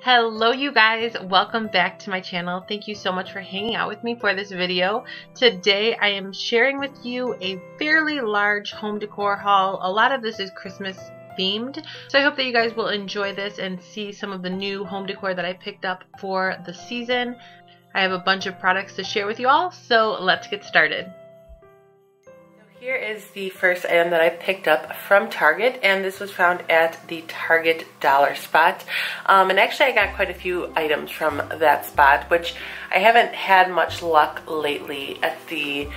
Hello you guys, welcome back to my channel. Thank you so much for hanging out with me for this video. Today I am sharing with you a fairly large home decor haul. A lot of this is Christmas themed, so I hope that you guys will enjoy this and see some of the new home decor that I picked up for the season. I have a bunch of products to share with you all, so let's get started. Here is the first item that I picked up from Target, and this was found at the Target dollar spot. And actually I got quite a few items from that spot, which I haven't had much luck lately at the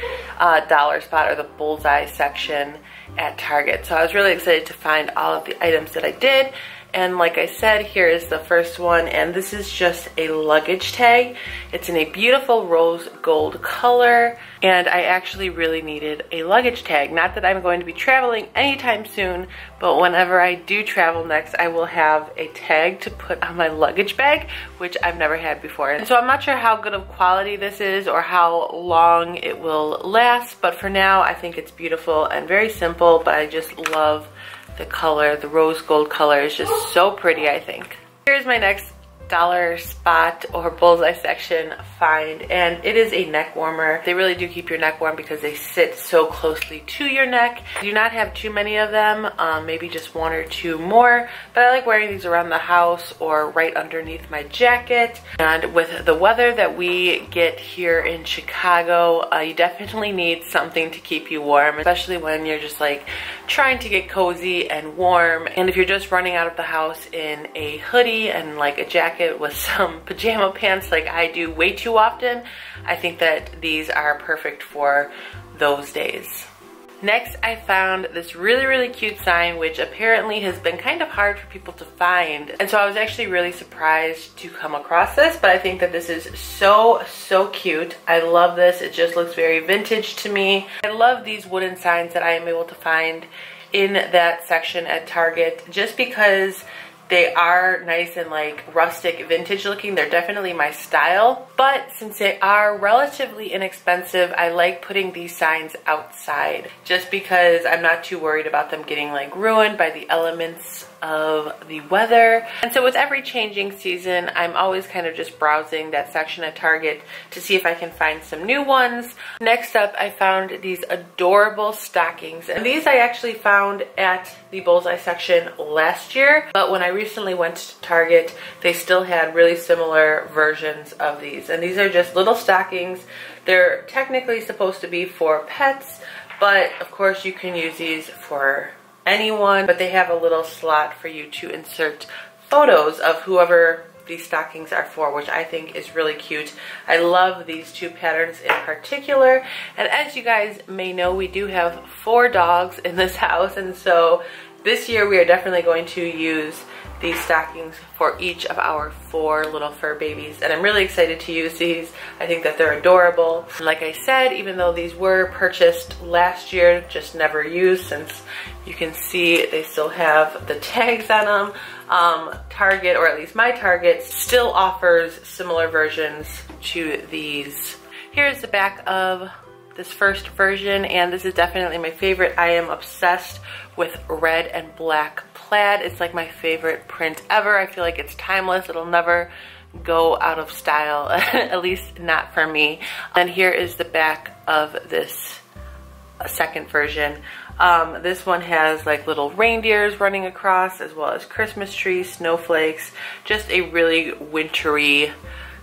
dollar spot or the bullseye section at Target. So I was really excited to find all of the items that I did. And like I said, here is the first one, and this is just a luggage tag. It's in a beautiful rose gold color, and I actually really needed a luggage tag. Not that I'm going to be traveling anytime soon, but whenever I do travel next, I will have a tag to put on my luggage bag, which I've never had before. And so I'm not sure how good of quality this is or how long it will last, but for now I think it's beautiful and very simple, but I just love the color. The rose gold color is just so pretty, I think. Here's my next dollar spot or bullseye section find, and it is a neck warmer. They really do keep your neck warm because they sit so closely to your neck. I do not have too many of them, maybe just one or two more, but I like wearing these around the house or right underneath my jacket. And with the weather that we get here in Chicago, you definitely need something to keep you warm, especially when you're just like trying to get cozy and warm. And if you're just running out of the house in a hoodie and like a jacket with some pajama pants like I do way too often, I think that these are perfect for those days. Next, I found this really cute sign, which apparently has been kind of hard for people to find. And so I was actually really surprised to come across this, but I think that this is so cute. I love this. It just looks very vintage to me. I love these wooden signs that I am able to find in that section at Target, just because they are nice and like rustic vintage looking. They're definitely my style, but since they are relatively inexpensive, I like putting these signs outside just because I'm not too worried about them getting like ruined by the elements of the weather. And so with every changing season, I'm always kind of just browsing that section at Target to see if I can find some new ones. Next up, I found these adorable stockings, and these I actually found at the bullseye section last year, but when I recently went to Target, they still had really similar versions of these. And these are just little stockings. They're technically supposed to be for pets, but of course you can use these for anyone, but they have a little slot for you to insert photos of whoever these stockings are for, which I think is really cute. I love these two patterns in particular, and as you guys may know, we do have 4 dogs in this house, and so this year we are definitely going to use these stockings for each of our 4 little fur babies, and I'm really excited to use these. I think that they're adorable. Like I said, even though these were purchased last year, just never used, since you can see they still have the tags on them, Target, or at least my Target, still offers similar versions to these. Here's the back of this first version, and this is definitely my favorite. I am obsessed with red and black plaid. It's like my favorite print ever. I feel like it's timeless. It'll never go out of style, at least not for me. And here is the back of this second version. This one has like little reindeers running across, as well as Christmas trees, snowflakes, just a really wintry,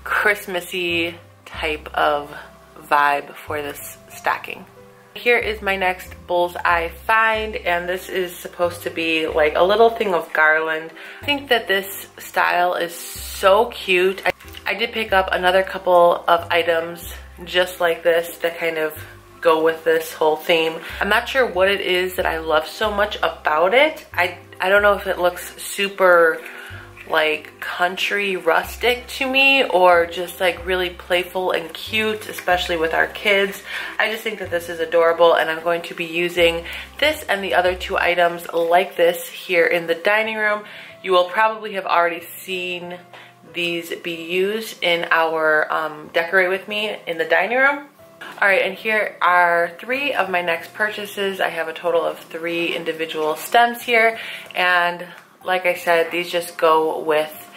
Christmassy type of vibe for this stocking. Here is my next bullseye find, and this is supposed to be like a little thing of garland. I think that this style is so cute. I did pick up another couple of items just like this that kind of go with this whole theme. I'm not sure what it is that I love so much about it. I don't know if it looks super like country rustic to me, or just like really playful and cute, especially with our kids. I just think that this is adorable, and I'm going to be using this and the other 2 items like this here in the dining room. You will probably have already seen these be used in our Decorate With Me in the dining room. Alright, and here are 3 of my next purchases. I have a total of 3 individual stems here, and like I said, these just go with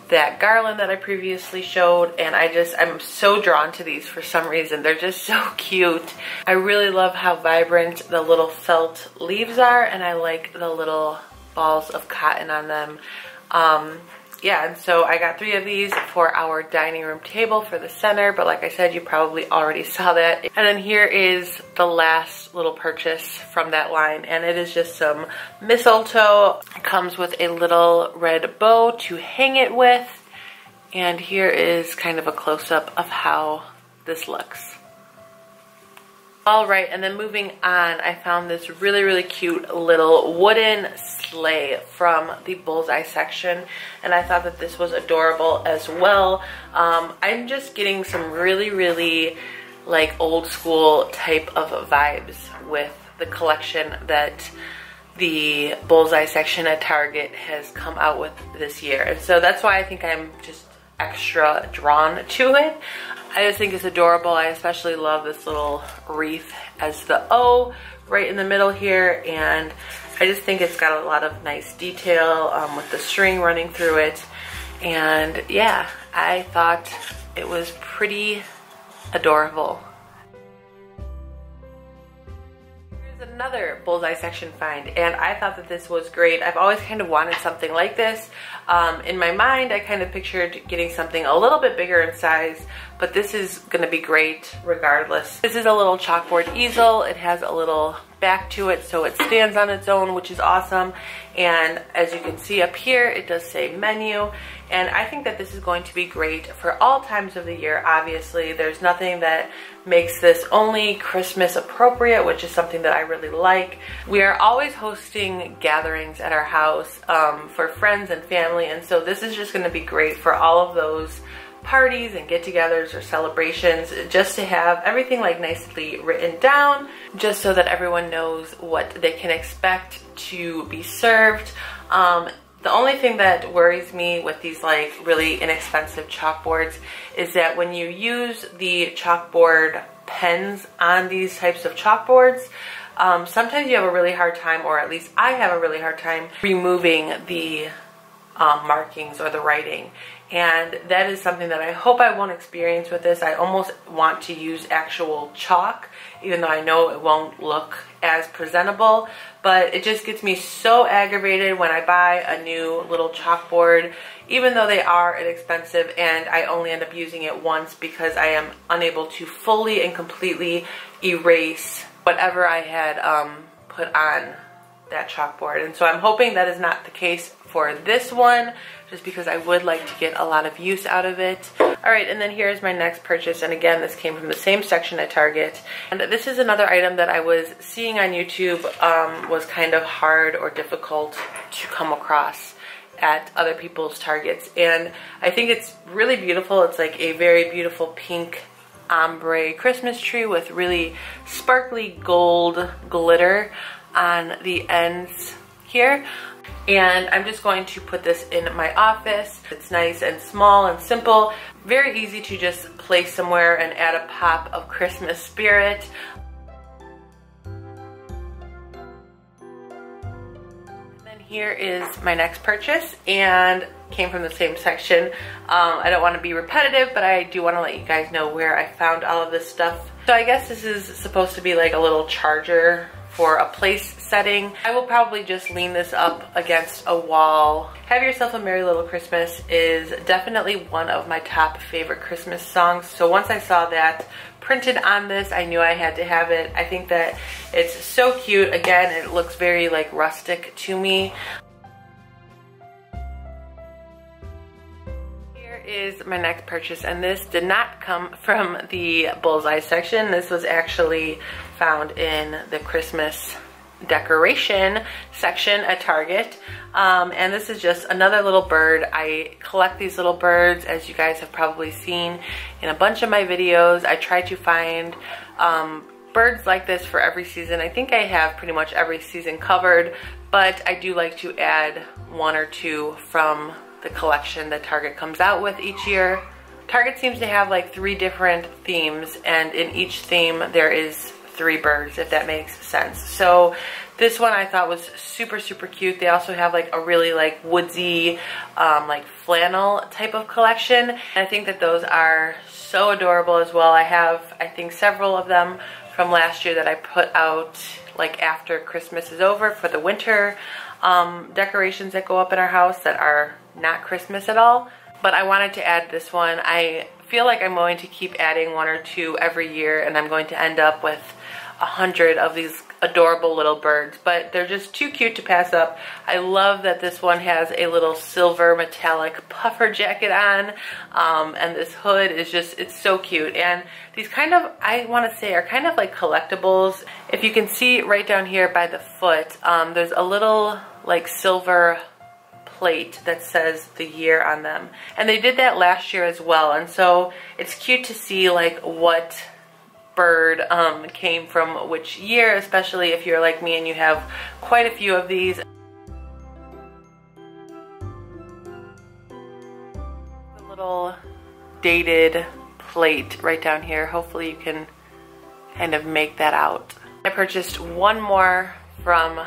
that garland that I previously showed, and I'm so drawn to these for some reason. They're just so cute. I really love how vibrant the little felt leaves are, and I like the little balls of cotton on them. Yeah, and so I got 3 of these for our dining room table for the center, but like I said, you probably already saw that. And then here is the last little purchase from that line, and it is just some mistletoe. It comes with a little red bow to hang it with, and here is kind of a close-up of how this looks. All right, and then moving on, I found this really, really cute little wooden sleigh from the bullseye section, and I thought that this was adorable as well. I'm just getting some really, really like old school type of vibes with the collection that the bullseye section at Target has come out with this year, and so that's why I think I'm just extra drawn to it. I just think it's adorable. I especially love this little wreath as the O right in the middle here, and I just think it's got a lot of nice detail with the string running through it. And yeah, I thought it was pretty adorable. Another bullseye section find, and I thought that this was great. I've always kind of wanted something like this. In my mind, I kind of pictured getting something a little bit bigger in size, but this is going to be great regardless. This is a little chalkboard easel. It has a little back to it, so it stands on its own, which is awesome. And as you can see up here, it does say menu, and I think that this is going to be great for all times of the year. Obviously, there's nothing that makes this only Christmas appropriate, which is something that I really like. We are always hosting gatherings at our house for friends and family, and so this is just going to be great for all of those parties and get-togethers or celebrations, just to have everything like nicely written down, just so that everyone knows what they can expect to be served. The only thing that worries me with these like really inexpensive chalkboards is that when you use the chalkboard pens on these types of chalkboards, sometimes you have a really hard time, or at least I have a really hard time, removing the markings or the writing. And that is something that I hope I won't experience with this. I almost want to use actual chalk, even though I know it won't look as presentable, but it just gets me so aggravated when I buy a new little chalkboard, even though they are inexpensive, and I only end up using it once because I am unable to fully and completely erase whatever I had put on that chalkboard. And so I'm hoping that is not the case for this one, just because I would like to get a lot of use out of it. Alright, and then here's my next purchase, and again, this came from the same section at Target. And this is another item that I was seeing on YouTube was kind of hard or difficult to come across at other people's Targets. And I think it's really beautiful. It's like a very beautiful pink ombre Christmas tree with really sparkly gold glitter on the ends here. And I'm just going to put this in my office. It's nice and small and simple, very easy to just place somewhere and add a pop of Christmas spirit. And then here is my next purchase, and came from the same section. I don't want to be repetitive, but I do want to let you guys know where I found all of this stuff. So I guess this is supposed to be like a little charger for a place setting. I will probably just lean this up against a wall. Have Yourself a Merry Little Christmas is definitely one of my top favorite Christmas songs. So once I saw that printed on this, I knew I had to have it. I think that it's so cute. Again, it looks very like rustic to me. Is my next purchase, and this did not come from the bullseye section. This was actually found in the Christmas decoration section at Target, and this is just another little bird. I collect these little birds, as you guys have probably seen in a bunch of my videos. I try to find birds like this for every season. I think I have pretty much every season covered, but I do like to add one or two from the collection that Target comes out with each year. Target seems to have like 3 different themes, and in each theme there is 3 birds, if that makes sense. So This one I thought was super, super cute. They also have like a really like woodsy, like flannel type of collection. And I think that those are so adorable as well. I have, I think, several of them from last year that I put out like after Christmas is over for the winter decorations that go up in our house that are not Christmas at all. But I wanted to add this one. I feel like I'm going to keep adding one or two every year, and I'm going to end up with 100 of these adorable little birds, but they're just too cute to pass up. I love that this one has a little silver metallic puffer jacket on, and this hood is just, it's so cute. And these kind of, I want to say, are kind of like collectibles. If you can see right down here by the foot, there's a little like silver plate that says the year on them, and they did that last year as well. And so it's cute to see like what bird came from which year, especially if you're like me and you have quite a few of these. A little dated plate right down here. Hopefully you can kind of make that out. I purchased one more from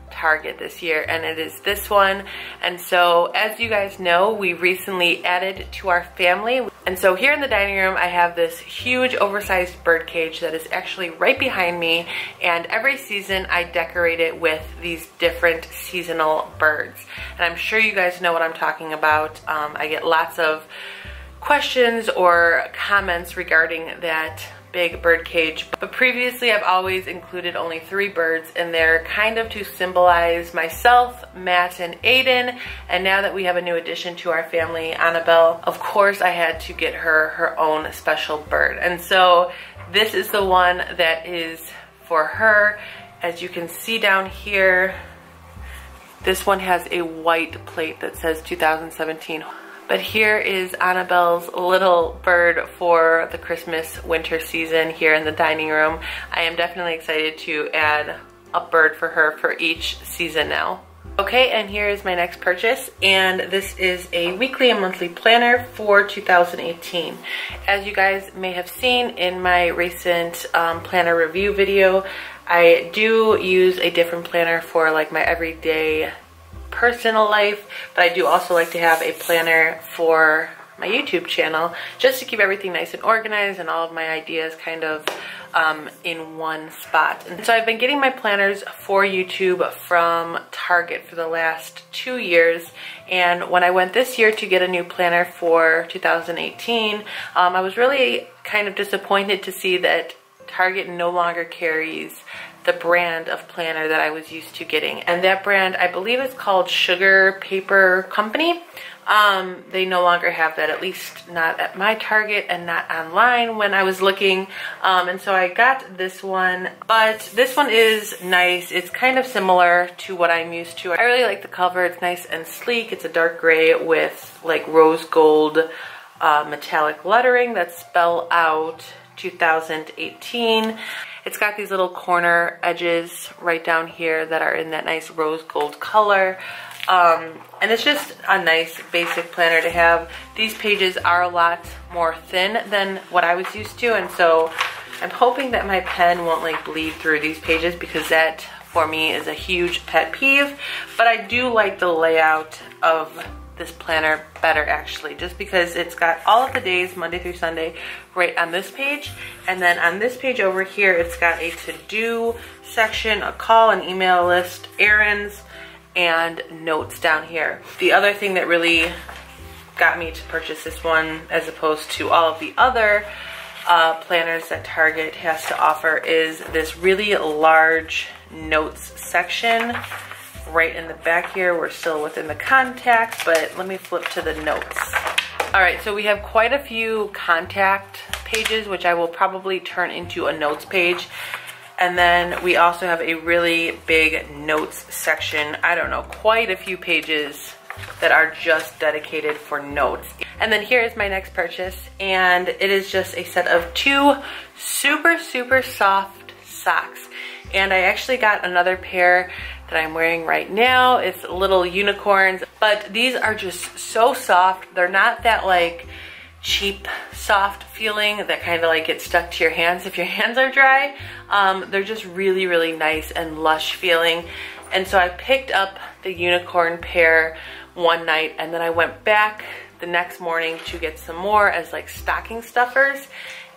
Target this year, and it is this one. And so, as you guys know, we recently added to our family. And so here in the dining room, I have this huge oversized bird cage that is actually right behind me. And every season I decorate it with these different seasonal birds. And I'm sure you guys know what I'm talking about. I get lots of questions or comments regarding that big bird cage, but previously I've always included only 3 birds in there, kind of to symbolize myself, Matt, and Aiden. And now that we have a new addition to our family, Annabelle, of course I had to get her her own special bird. And so this is the one that is for her. As you can see down here, this one has a white plate that says 2017. But here is Annabelle's little bird for the Christmas winter season here in the dining room. I am definitely excited to add a bird for her for each season now. Okay, and here is my next purchase, and this is a weekly and monthly planner for 2018. As you guys may have seen in my recent planner review video, I do use a different planner for like my everyday personal life, but I do also like to have a planner for my YouTube channel just to keep everything nice and organized and all of my ideas kind of in one spot. And so I've been getting my planners for YouTube from Target for the last 2 years, and when I went this year to get a new planner for 2018, I was really kind of disappointed to see that Target no longer carries the brand of planner that I was used to getting. And that brand, I believe, is called Sugar Paper Company. They no longer have that, at least not at my Target and not online when I was looking. And so I got this one, but this one is nice. It's kind of similar to what I'm used to. I really like the cover. It's nice and sleek. It's a dark gray with like rose gold metallic lettering that spell out 2018. It's got these little corner edges right down here that are in that nice rose gold color. And it's just a nice basic planner to have. These pages are a lot more thin than what I was used to, and so I'm hoping that my pen won't like bleed through these pages, because that for me is a huge pet peeve. But I do like the layout of this planner better, actually, just because it's got all of the days, Monday through Sunday, right on this page. And then on this page over here, it's got a to-do section, a call and email list, errands, and notes down here. The other thing that really got me to purchase this one, as opposed to all of the other planners that Target has to offer, is this really large notes section. Right in the back here, we're still within the contacts, but let me flip to the notes. All right, so we have quite a few contact pages, which I will probably turn into a notes page. And then we also have a really big notes section. I don't know, quite a few pages that are just dedicated for notes. And then here is my next purchase, and it is just a set of 2 super, super soft socks. And I actually got another pair that I'm wearing right now. It's little unicorns, but these are just so soft. They're not that like cheap, soft feeling that kind of like gets stuck to your hands if your hands are dry. They're just really, really nice and lush feeling. And so I picked up the unicorn pair one night, and then I went back the next morning to get some more as like stocking stuffers.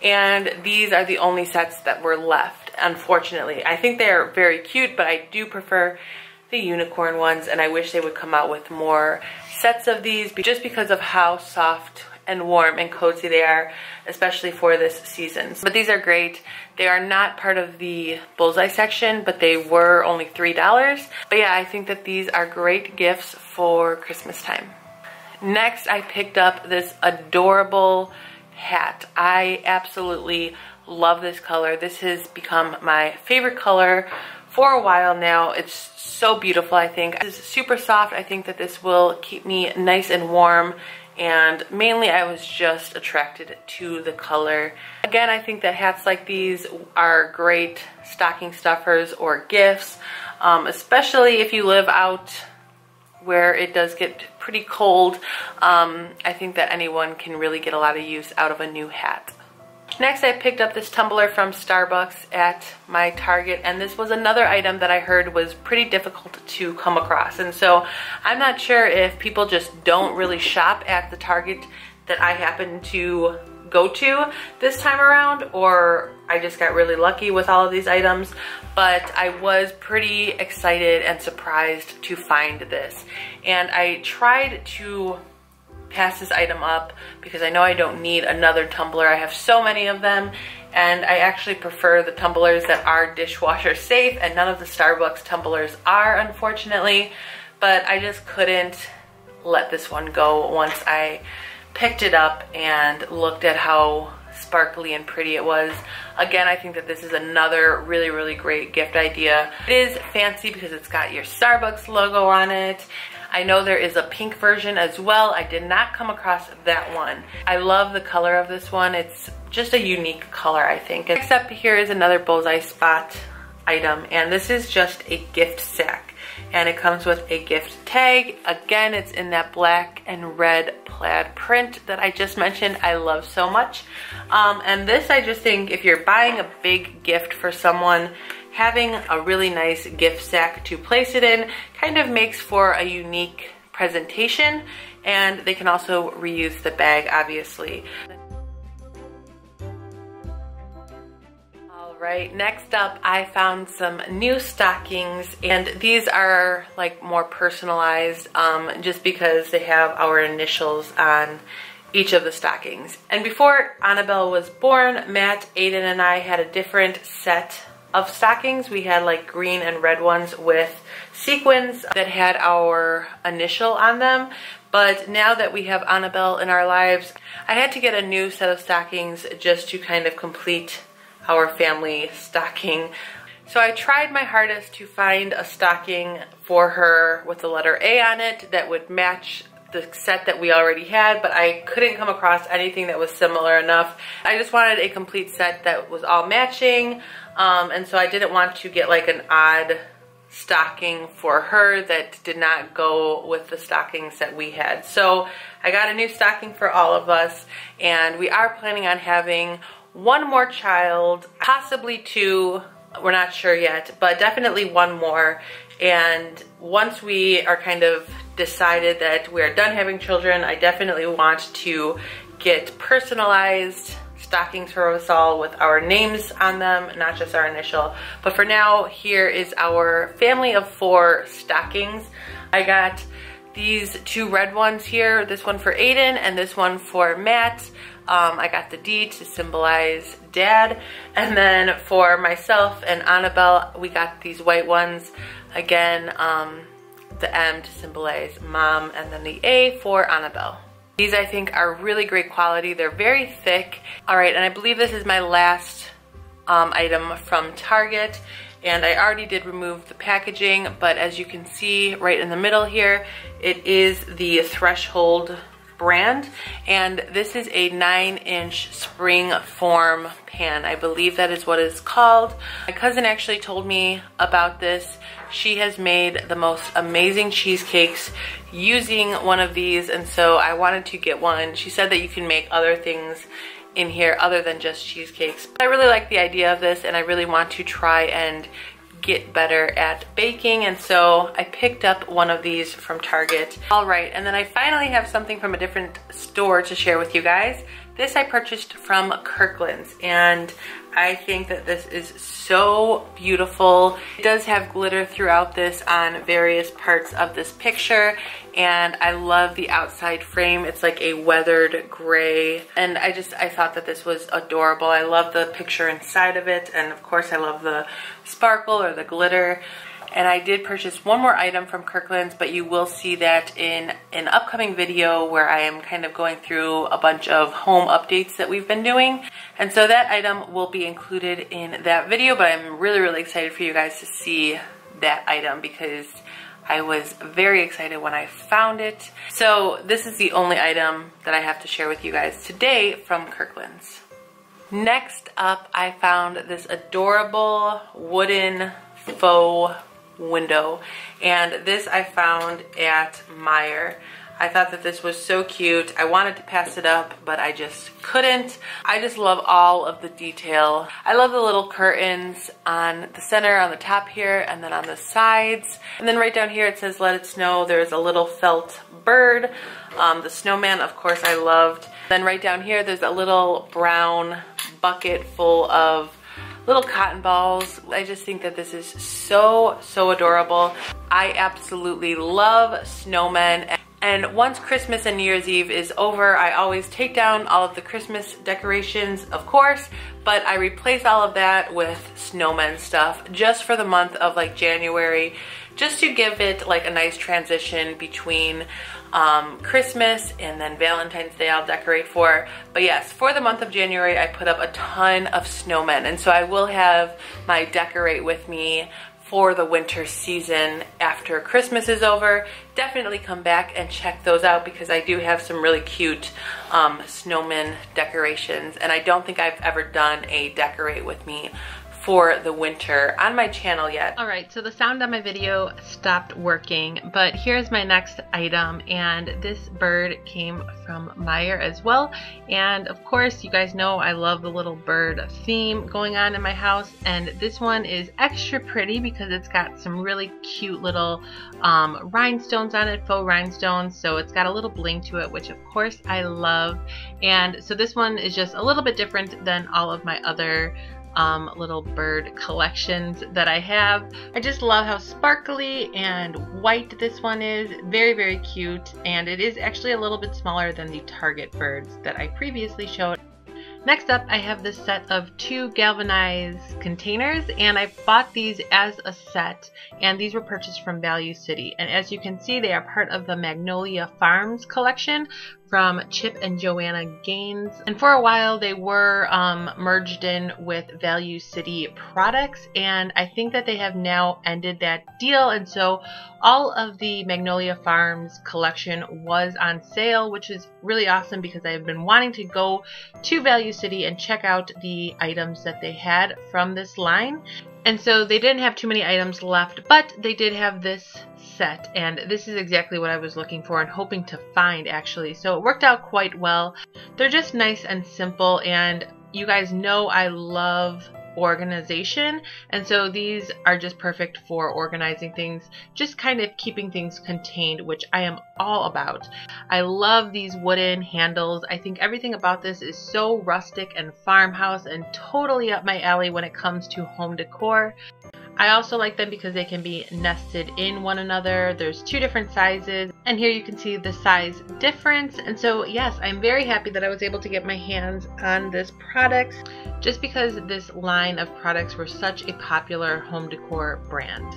And these are the only sets that were left, unfortunately. I think they're very cute, but I do prefer the unicorn ones, and I wish they would come out with more sets of these just because of how soft and warm and cozy they are, especially for this season. But these are great. They are not part of the bullseye section, but they were only $3. But yeah, I think that these are great gifts for Christmas time. Next, I picked up this adorable hat. I absolutely love this color. This has become my favorite color for a while now. It's so beautiful, I think. This is super soft. I think that this will keep me nice and warm, and mainly I was just attracted to the color. Again, I think that hats like these are great stocking stuffers or gifts, especially if you live out where it does get pretty cold. I think that anyone can really get a lot of use out of a new hat. Next, I picked up this tumbler from Starbucks at my Target, and this was another item that I heard was pretty difficult to come across. And so I'm not sure if people just don't really shop at the Target that I happen to go to this time around, or I just got really lucky with all of these items. But I was pretty excited and surprised to find this. And I tried to pass this item up because I know I don't need another tumbler. I have so many of them, and I actually prefer the tumblers that are dishwasher safe, and none of the Starbucks tumblers are, unfortunately. But I just couldn't let this one go once I picked it up and looked at how sparkly and pretty it was. Again, I think that this is another really, really great gift idea. It is fancy because it's got your Starbucks logo on it. I know there is a pink version as well. I did not come across that one. I love the color of this one. It's just a unique color, I think. Next up here is another bullseye spot item, and this is just a gift sack. And it comes with a gift tag. Again, it's in that black and red plaid print that I just mentioned I love so much. And this, I just think if you're buying a big gift for someone, having a really nice gift sack to place it in kind of makes for a unique presentation, and they can also reuse the bag, obviously. Alright, next up I found some new stockings, and these are like more personalized just because they have our initials on each of the stockings. And before Annabelle was born, Matt, Aiden, and I had a different set of stockings. We had like green and red ones with sequins that had our initial on them. But now that we have Annabelle in our lives, I had to get a new set of stockings just to kind of complete our family stocking. So I tried my hardest to find a stocking for her with the letter A on it that would match the set that we already had, but I couldn't come across anything that was similar enough. I just wanted a complete set that was all matching, and so I didn't want to get like an odd stocking for her that did not go with the stockings that we had. So I got a new stocking for all of us, and we are planning on having one more child, possibly two. We're not sure yet, but definitely one more. And once we are kind of decided that we're done having children, I definitely want to get personalized stockings for us all with our names on them, not just our initial. But for now, here is our family of 4 stockings. I got these 2 red ones here, this one for Aiden and this one for Matt. I got the D to symbolize Dad, and then for myself and Annabelle, we got these white ones. Again, the M to symbolize Mom, and then the A for Annabelle. These I think are really great quality. They're very thick. All right, and I believe this is my last item from Target, and I already did remove the packaging, but as you can see right in the middle here, it is the threshold brand, and this is a 9-inch spring form pan. I believe that is what it's called. My cousin actually told me about this. She has made the most amazing cheesecakes using one of these, and so I wanted to get one. She said that you can make other things in here other than just cheesecakes. I really like the idea of this, and I really want to try and get better at baking, and so I picked up one of these from Target. All right, and then I finally have something from a different store to share with you guys. This I purchased from Kirkland's, and I think that this is so beautiful. It does have glitter throughout this on various parts of this picture, and I love the outside frame. It's like a weathered gray, and I thought that this was adorable. I love the picture inside of it, and of course I love the sparkle or the glitter. And I did purchase one more item from Kirkland's, but you will see that in an upcoming video where I am kind of going through a bunch of home updates that we've been doing. And so that item will be included in that video, but I'm really, really excited for you guys to see that item because I was very excited when I found it. So this is the only item that I have to share with you guys today from Kirkland's. Next up, I found this adorable wooden faux window, and this I found at Meijer. I thought that this was so cute. I wanted to pass it up, but I just couldn't. I just love all of the detail. I love the little curtains on the center, on the top here, and then on the sides. And then right down here it says let it snow. There's a little felt bird. The snowman, of course, I loved. Then right down here there's a little brown bucket full of little cotton balls. I just think that this is so, so adorable. I absolutely love snowmen. And once Christmas and New Year's Eve is over, I always take down all of the Christmas decorations, of course, but I replace all of that with snowmen stuff just for the month of like January, just to give it like a nice transition between Christmas and then Valentine's Day I'll decorate for. But yes, for the month of January I put up a ton of snowmen, and so I will have my decorate with me for the winter season after Christmas is over. Definitely come back and check those out because I do have some really cute snowman decorations, and I don't think I've ever done a decorate with me for the winter on my channel yet. All right, so the sound on my video stopped working, but here's my next item, and this bird came from Meijer as well. And of course, you guys know I love the little bird theme going on in my house, and this one is extra pretty because it's got some really cute little rhinestones on it, faux rhinestones, so it's got a little bling to it, which of course I love. And so this one is just a little bit different than all of my other little bird collections that I have. I just love how sparkly and white this one is. Very, very cute, and it is actually a little bit smaller than the Target birds that I previously showed. Next up, I have this set of 2 galvanized containers, and I bought these as a set, and these were purchased from Value City. And as you can see, they are part of the Magnolia Farms collection from Chip and Joanna Gaines. And for a while, they were merged in with Value City products, and I think that they have now ended that deal. And so all of the Magnolia Farms collection was on sale, which is really awesome because I've been wanting to go to Value City and check out the items that they had from this line. And so they didn't have too many items left, but they did have this set, and this is exactly what I was looking for and hoping to find, actually. So it worked out quite well. They're just nice and simple, and you guys know I love organization, and so these are just perfect for organizing things, just kind of keeping things contained, which I am all about. I love these wooden handles. I think everything about this is so rustic and farmhouse and totally up my alley when it comes to home decor. I also like them because they can be nested in one another. There's 2 different sizes, and here you can see the size difference. And so yes, I'm very happy that I was able to get my hands on this product just because this line of products were such a popular home decor brand.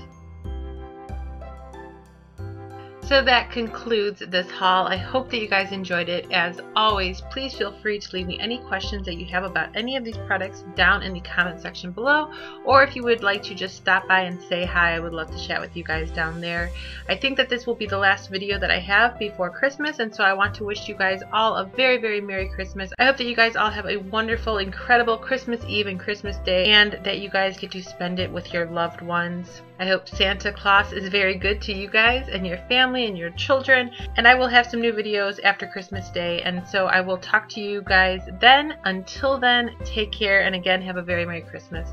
So that concludes this haul. I hope that you guys enjoyed it. As always, please feel free to leave me any questions that you have about any of these products down in the comment section below, or if you would like to just stop by and say hi, I would love to chat with you guys down there. I think that this will be the last video that I have before Christmas, and so I want to wish you guys all a very, very Merry Christmas. I hope that you guys all have a wonderful, incredible Christmas Eve and Christmas Day, and that you guys get to spend it with your loved ones. I hope Santa Claus is very good to you guys and your family and your children, and I will have some new videos after Christmas Day, and so I will talk to you guys then. Until then, take care, and again, have a very Merry Christmas.